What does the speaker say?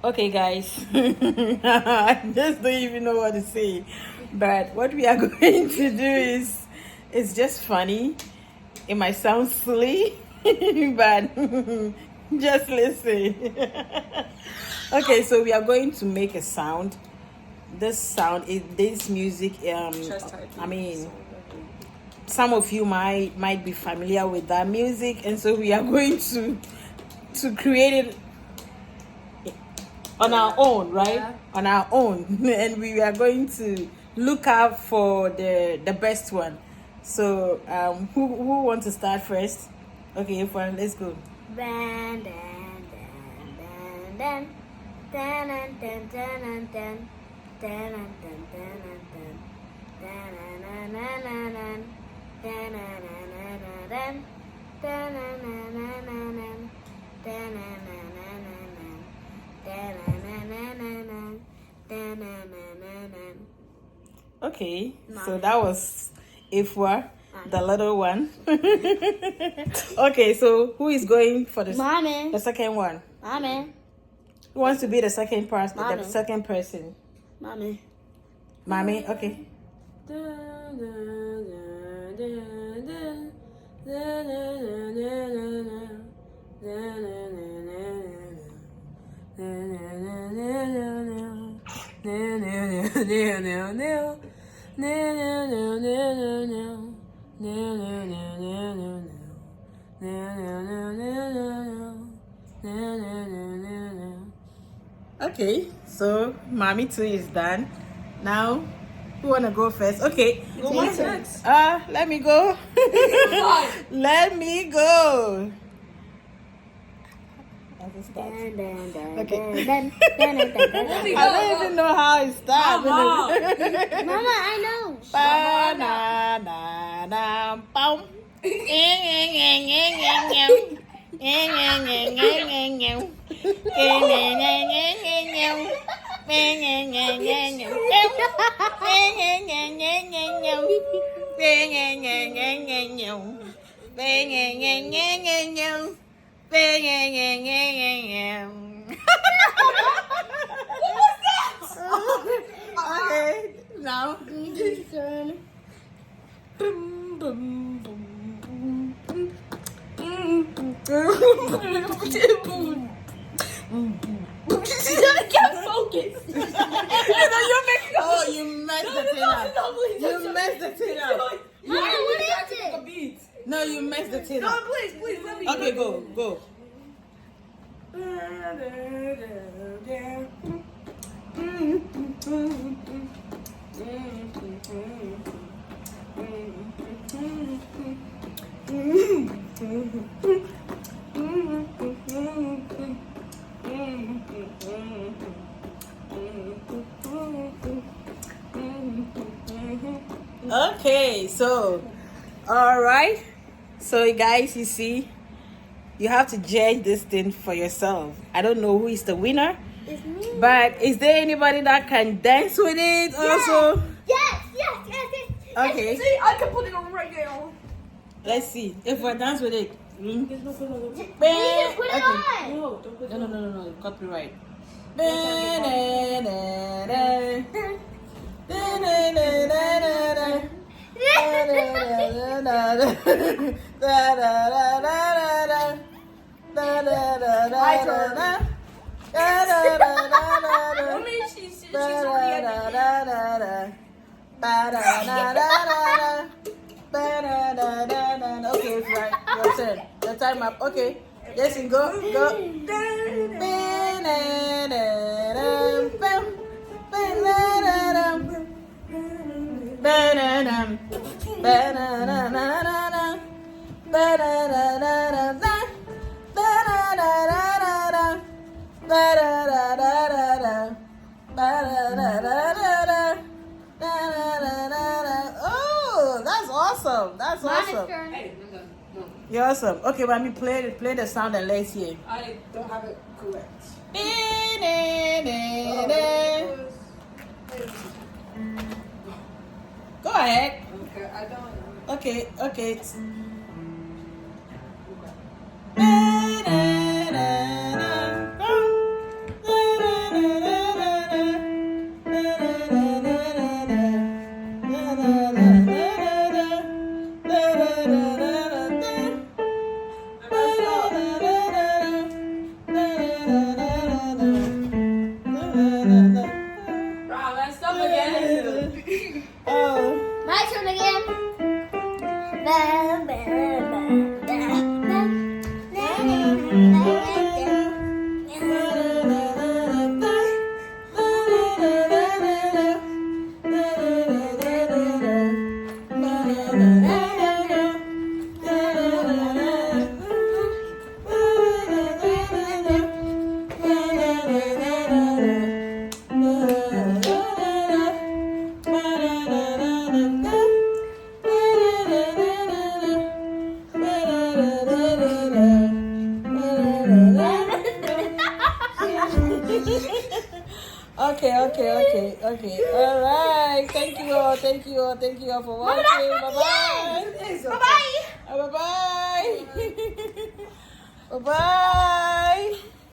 Okay, guys, I just don't even know what to say. But what we are going to do is, it's just funny. It might sound silly, but just listen. Okay, so we are going to make a sound. This sound is this music. I mean, some of you might be familiar with that music, and so we are going to create it on our own, right? Yeah. On our own, and we are going to look out for the best one. So, who wants to start first? Okay, fine, let's go. Dan dan dan dan dan dan dan dan dan Okay, so that was Ifwa, the little one. Okay, so who is going for the Mommy. second one? Mommy. Who wants to be the second person? The Mommy. second person. Mommy. Mommy, okay. Okay, so mommy too is done. Now, who wanna go first? Okay. Go my next. Let me go. Let me go. As it starts. Okay. I don't even know how it starts. Mama, I know. Ba-na-na-na, bum. Okay, now. Boom, boom, boom, boom, I can't focus. Oh, you messed the thing up. You messed the thing up. Mama, what is it? A beat. No, you messed the thing No, up. please, let me. Okay, go. Okay, so all right. So guys, you see, you have to judge this thing for yourself. I don't know who is the winner, It's me. but is there anybody that can dance with it also? Yes. Okay, See, I can put it on right now. let's see if we dance with it. There's no put it on. You just put it on. No, don't put it on. No, copyright. I mean, she's already at it. Okay, it's right. Your turn. Your time up. Okay. Jason, go. Oh, that's awesome. That's Mama's awesome. turn. Hey, no. You're awesome. Okay, mommy, play the sound and let's hear. I don't have it correct. Go ahead. Okay, I don't. Okay. Okay. All right. Thank you all for watching. Bye-bye. Bye-bye. Bye-bye. Bye-bye.